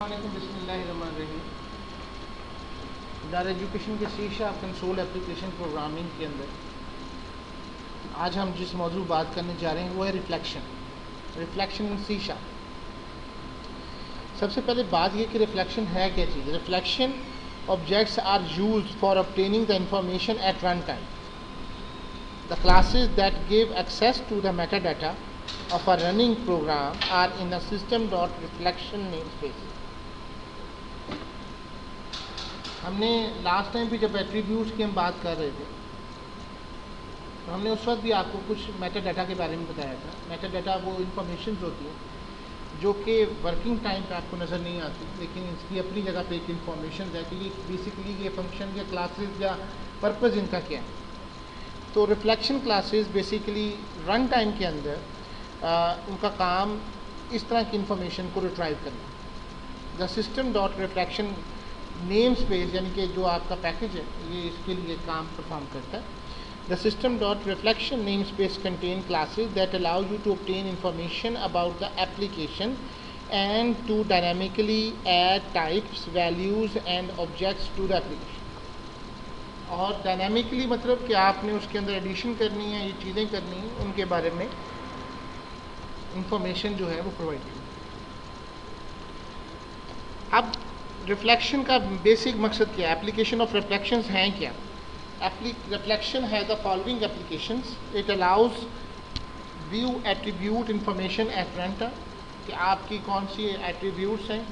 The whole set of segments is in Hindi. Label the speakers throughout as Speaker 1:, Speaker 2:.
Speaker 1: बिस्मिल्लाहिर्रहमानिर्रहीम। एजुकेशन के शीशा कंसोल एप्लीकेशन प्रोग्रामिंग के अंदर आज हम जिस मौजू बात करने जा रहे हैं वो है रिफ्लेक्शन इन शीशा। सबसे पहले बात ये कि रिफ्लेक्शन है क्या चीज़। Reflection objects are used for obtaining the information at run time. The classes that give access to the meta data of a running program are in a system.reflection namespace। हमने लास्ट टाइम भी जब एट्रीब्यूट्स की हम बात कर रहे थे तो हमने उस वक्त भी आपको कुछ मेटा डाटा के बारे में बताया था। मेटा डाटा वो इंफॉर्मेशन होती है जो कि वर्किंग टाइम पे आपको नज़र नहीं आती, लेकिन इसकी अपनी जगह पे एक इंफॉर्मेशन है कि ये बेसिकली ये फंक्शन या क्लासेस या पर्पज़ इनका क्या है। तो reflection classes basically run time के अंदर उनका काम इस तरह की इंफॉर्मेशन को रिट्राइव करना। The system dot reflection name space यानी कि जो आपका पैकेज है ये इसके लिए काम परफॉर्म करता है। The system dot reflection namespace contain classes that allow you to obtain information about the application and to dynamically add types values and objects to the application. और डायनामिकली मतलब कि आपने उसके अंदर एडिशन करनी है, ये चीज़ें करनी हैं, उनके बारे में इंफॉर्मेशन जो है वो प्रोवाइड की। अब रिफ्लेक्शन का बेसिक मकसद क्या है, एप्लीकेशन ऑफ रिफ्लेक्शंस हैं क्या। रिफ्लेक्शन है the following applications. It allows view attribute information at run time कि आपकी कौन सी एट्रीब्यूट्स हैं,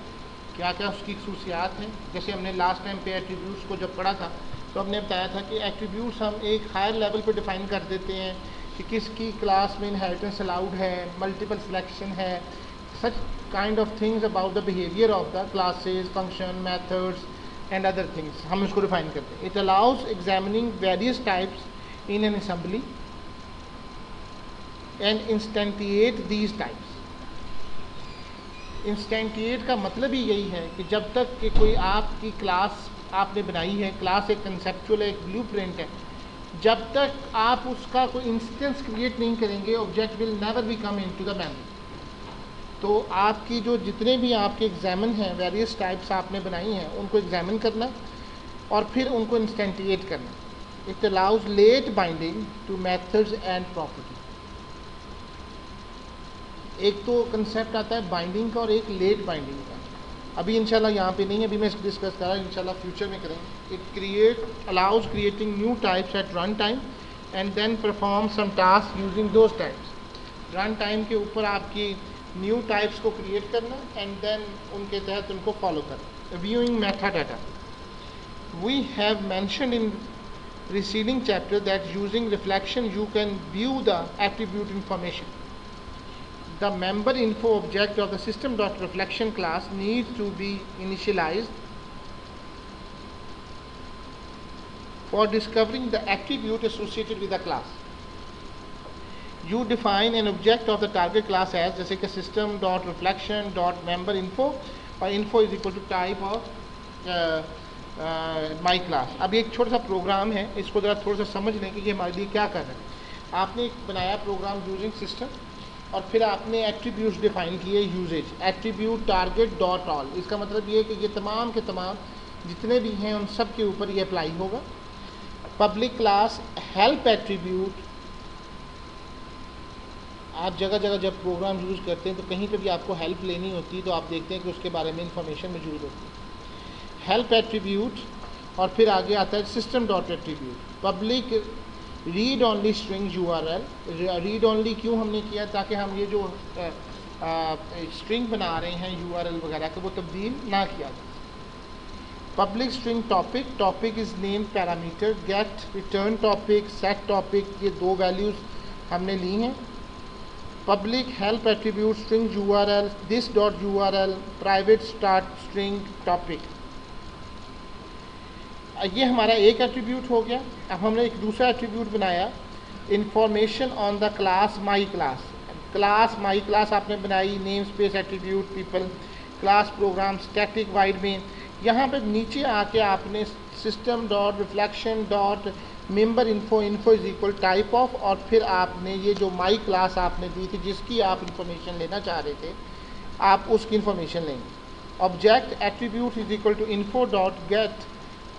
Speaker 1: क्या क्या उसकी खसूसियात हैं। जैसे हमने लास्ट टाइम पे एट्रीब्यूट्स को जब पढ़ा था तो हमने बताया था कि एट्रीब्यूट्स हम एक हायर लेवल पर डिफाइन कर देते हैं कि किसकी क्लास में इनहेरिटेंस अलाउड है, मल्टीपल सिलेक्शन है, such kind of things about the behaviour of the classes, function, methods and other things हम इसको डिफाइन करते हैं। It allows examining various types in an assembly and instantiate these types. Instantiate का मतलब ही यही है कि जब तक कि कोई आपकी क्लास आपने बनाई है, क्लास एक कंसेप्चुअल एक ब्लूप्रिंट है, जब तक आप उसका कोई इंस्टेंस क्रिएट नहीं करेंगे object will never be come into the memory. तो आपकी जो जितने भी आपके एग्जामिन हैं, वेरियस टाइप्स आपने बनाई हैं, उनको एग्जामिन करना और फिर उनको इंस्टेंटिएट करना। It allows late binding to methods and property. एक तो कंसेप्ट आता है बाइंडिंग का और एक लेट बाइंडिंग का। अभी इंशाल्लाह यहाँ पे नहीं है, अभी मैं इसको डिस्कस कर रहा हूँ, इंशाल्लाह फ्यूचर में करेंगे। It allows creating new types at run time and then perform some task using those types. Run time के ऊपर आपकी न्यू टाइप्स को क्रिएट करना एंड देन उनके तहत उनको फॉलो करना। Viewing meta data, we have mentioned in preceding chapter that using reflection you can view the attribute information. The member info object of the system.reflection class needs to be initialized for discovering the attribute associated with the class. You define an object of the target class as जैसे कि system.reflection.member.info और info is equal to type of my class। अब एक छोटा सा प्रोग्राम है, इसको ज़रा थोड़ा सा समझ लें कि ये हमारे लिए क्या कर रहा है। आपने एक बनाया प्रोग्राम यूजिंग सिस्टम और फिर आपने एट्रीब्यूट्स डिफाइन किए usages attribute target dot all. इसका मतलब ये है कि ये तमाम के तमाम जितने भी हैं उन सब के ऊपर ये अप्लाई होगा। पब्लिक क्लास हेल्प एट्रीब्यूट, आप जगह जगह जब प्रोग्राम यूज़ करते हैं तो कहीं पे भी आपको हेल्प लेनी होती है तो आप देखते हैं कि उसके बारे में इंफॉर्मेशन मौजूद होती है। हेल्प एट्रीब्यूट और फिर आगे आता है system dot attribute. Public read only string URL। Read only क्यों हमने किया, ताकि हम ये जो स्ट्रिंग बना रहे हैं URL वगैरह के वो तब्दील ना किया जाए। Public string topic, topic is name parameter. Get return topic, set topic, ये दो वैल्यूज़ हमने ली हैं। Public help attribute string URL, this dot URL, private start string topic. ये हमारा एक एट्रीब्यूट हो गया। अब हमने एक दूसरा एट्रीब्यूट बनाया, information on the class my class. Class my class आपने बनाई, name space attribute people, class program static void में। यहाँ पे नीचे आके आपने system dot reflection dot member info is equal type of और फिर आपने ये जो माई क्लास आपने दी थी जिसकी आप इंफॉर्मेशन लेना चाह रहे थे, आप उसकी इंफॉर्मेशन लेंगे। Object attribute is equal to info dot get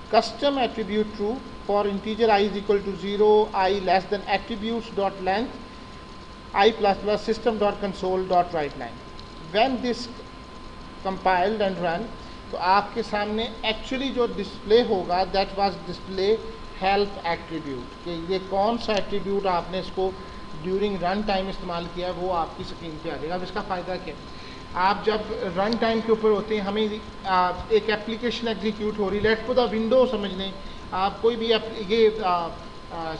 Speaker 1: custom attribute true for integer I is equal to 0, I less than attributes dot length I plus plus system dot console dot write line. When this compiled and run, तो आपके सामने एक्चुअली जो डिस्प्ले होगा that was display help attribute, कि ये कौन सा एट्रीब्यूट आपने इसको ड्यूरिंग रन टाइम इस्तेमाल किया वो आपकी स्क्रीन पे आ जाएगा। अब इसका फ़ायदा क्या है, आप जब रन टाइम के ऊपर होते हैं, हमें एक एप्लीकेशन एग्जीक्यूट हो रही, लेट्स सपोज विंडो समझ लें, आप कोई भी ये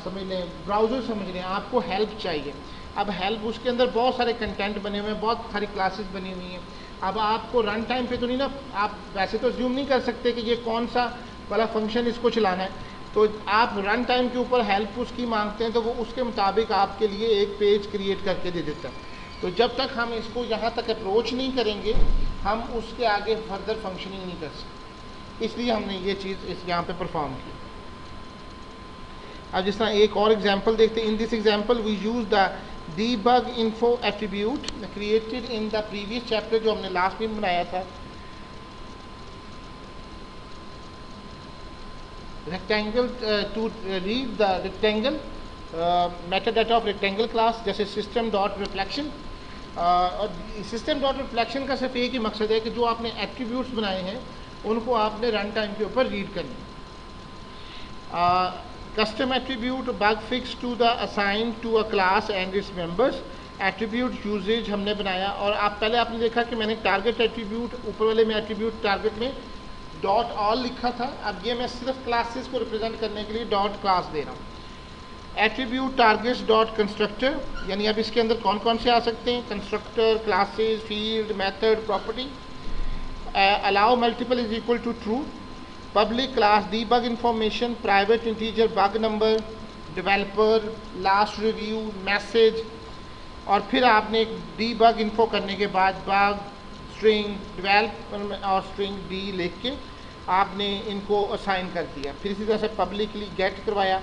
Speaker 1: समझ लें ब्राउज़र समझ लें, आपको हेल्प चाहिए। अब हेल्प उसके अंदर बहुत सारे कंटेंट बने हुए हैं, बहुत सारी क्लासेस बनी हुई हैं। अब आपको रन टाइम पे तो नहीं ना, आप वैसे तो ज्यूम नहीं कर सकते कि ये कौन सा वाला फंक्शन इसको चलाना है, तो आप रन टाइम के ऊपर हेल्प उसकी मांगते हैं तो वो उसके मुताबिक आपके लिए एक पेज क्रिएट करके दे देता है। तो जब तक हम इसको यहाँ तक अप्रोच नहीं करेंगे हम उसके आगे फर्दर फंक्शनिंग नहीं कर सकते, इसलिए हमने ये चीज़ इस यहाँ पे परफॉर्म की। अब जिस तरह एक और एग्जांपल देखते हैं, in this example we use the debug info attribute created in the previous chapter जो हमने लास्ट में बनाया था। rectangle to read the rectangle metadata of rectangle class, जैसे system dot reflection, और system dot reflection का सिर्फ एक ही मकसद है कि जो आपने attributes बनाए हैं उनको आपने रन टाइम के ऊपर रीड करना। Custom attribute bug fix to the assigned to a class and its members, attribute usage हमने बनाया। और आपने देखा कि मैंने टारगेट एट्रीब्यूट ऊपर वाले में एट्रीब्यूट टारगेट में डॉट ऑल लिखा था, अब ये मैं सिर्फ क्लासेस को रिप्रेजेंट करने के लिए डॉट क्लास दे रहा हूँ। एट्रीब्यूट टारगेट्स डॉट कंस्ट्रक्टर, यानी अब इसके अंदर कौन कौन से आ सकते हैं, constructor, classes, field, method, property. Allow multiple is equal to true, public class debug information, private integer bug number, developer, last review, message. और फिर आपने एक debug इन्फो करने के बाद बग स्ट्रिंग डेवलपर और स्ट्रिंग डी लिख के आपने इनको असाइन कर दिया। फिर इसी तरह से पब्लिकली गेट करवाया।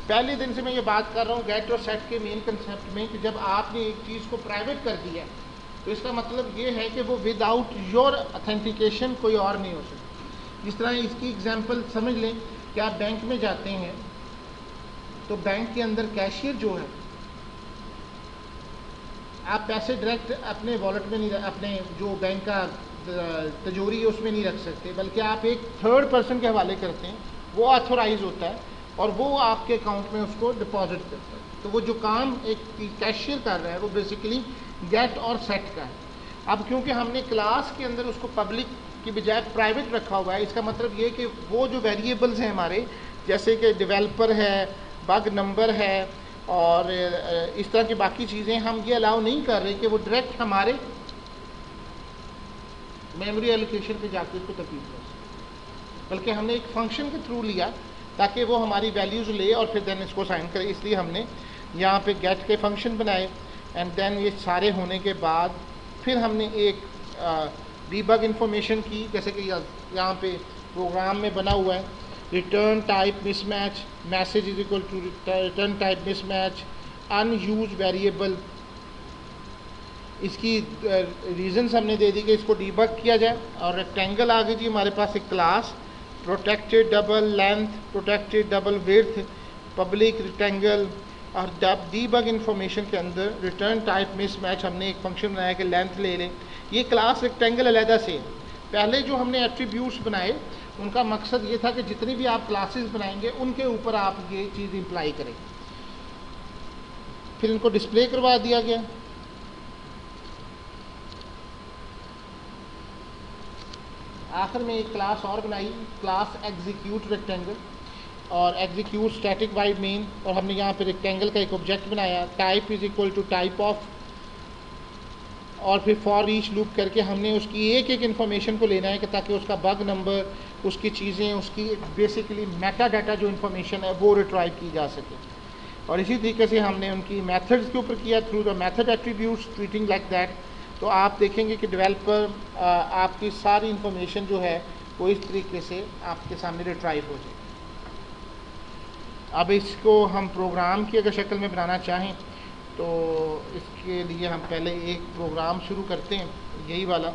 Speaker 1: पहले दिन से मैं ये बात कर रहा हूँ गेट और सेट के मेन कंसेप्ट में कि जब आपने एक चीज़ को प्राइवेट कर दिया तो इसका मतलब ये है कि वो विदाउट योर ऑथेंटिकेशन कोई और नहीं हो सकता। जिस तरह इसकी एग्जांपल समझ लें कि आप बैंक में जाते हैं तो बैंक के अंदर कैशियर जो है, आप पैसे डायरेक्ट अपने वॉलेट में नहीं, अपने जो बैंक का तिजोरी है उसमें नहीं रख सकते, बल्कि आप एक थर्ड पर्सन के हवाले करते हैं, वो ऑथोराइज होता है और वो आपके अकाउंट में उसको डिपॉजिट करता है। तो वो जो काम एक कैशियर कर रहा है वो बेसिकली गेट और सेट का है। अब क्योंकि हमने क्लास के अंदर उसको पब्लिक की बजाय प्राइवेट रखा हुआ है, इसका मतलब ये कि वो जो वेरिएबल्स हैं हमारे, जैसे कि डेवलपर है, बग नंबर है और इस तरह की बाकी चीज़ें, हम ये अलाउ नहीं कर रहे कि वो डायरेक्ट हमारे मेमोरी एलोकेशन पे जाके उसको तब्दील कर सके, बल्कि हमने एक फंक्शन के थ्रू लिया ताकि वो हमारी वैल्यूज़ ले और फिर देन इसको साइन करे। इसलिए हमने यहाँ पे गेट के फंक्शन बनाए एंड देन ये सारे होने के बाद फिर हमने एक डीबग इंफॉर्मेशन की, जैसे कि यहाँ पे प्रोग्राम में बना हुआ है return type mismatch, message is equal to return type mismatch, unused variable. इसकी रीजंस हमने दे दी कि इसको डीबग किया जाए। और रेक्टेंगल आ गई जी हमारे पास एक class, protected double length, protected double width, public rectangle. और डीबग इंफॉर्मेशन के अंदर रिटर्न टाइप मिसमैच हमने एक फंक्शन बनाया कि लेंथ ले लें। ये क्लास रेक्टेंगल अलहदा से है। पहले जो हमने एट्रीब्यूट्स बनाए उनका मकसद ये था कि जितनी भी आप क्लासेस बनाएंगे उनके ऊपर आप ये चीज़ इंप्लाई करें। फिर इनको डिस्प्ले करवा दिया गया। आखिर में एक क्लास और बनाई, क्लास एग्जीक्यूट रेक्टेंगल और एग्जीक्यूट स्टैटिक वाइड मेन। और हमने यहाँ पे रेक्टेंगल का एक ऑब्जेक्ट बनाया, type is equal to type of, और फिर फॉर ईच लूप करके हमने उसकी एक एक इन्फॉर्मेशन को लेना है कि ताकि उसका बग नंबर, उसकी चीज़ें, उसकी बेसिकली मेटा डाटा जो इन्फॉर्मेशन है वो रिट्राइव की जा सके। और इसी तरीके से हमने उनकी मेथड्स के ऊपर किया through the method attributes treating like that. तो आप देखेंगे कि डेवलपर आपकी सारी इन्फॉर्मेशन जो है वो इस तरीके से आपके सामने रिट्राइव हो जाए। अब इसको हम प्रोग्राम की अगर शक्ल में बनाना चाहें तो इसके लिए हम पहले एक प्रोग्राम शुरू करते हैं, यही वाला।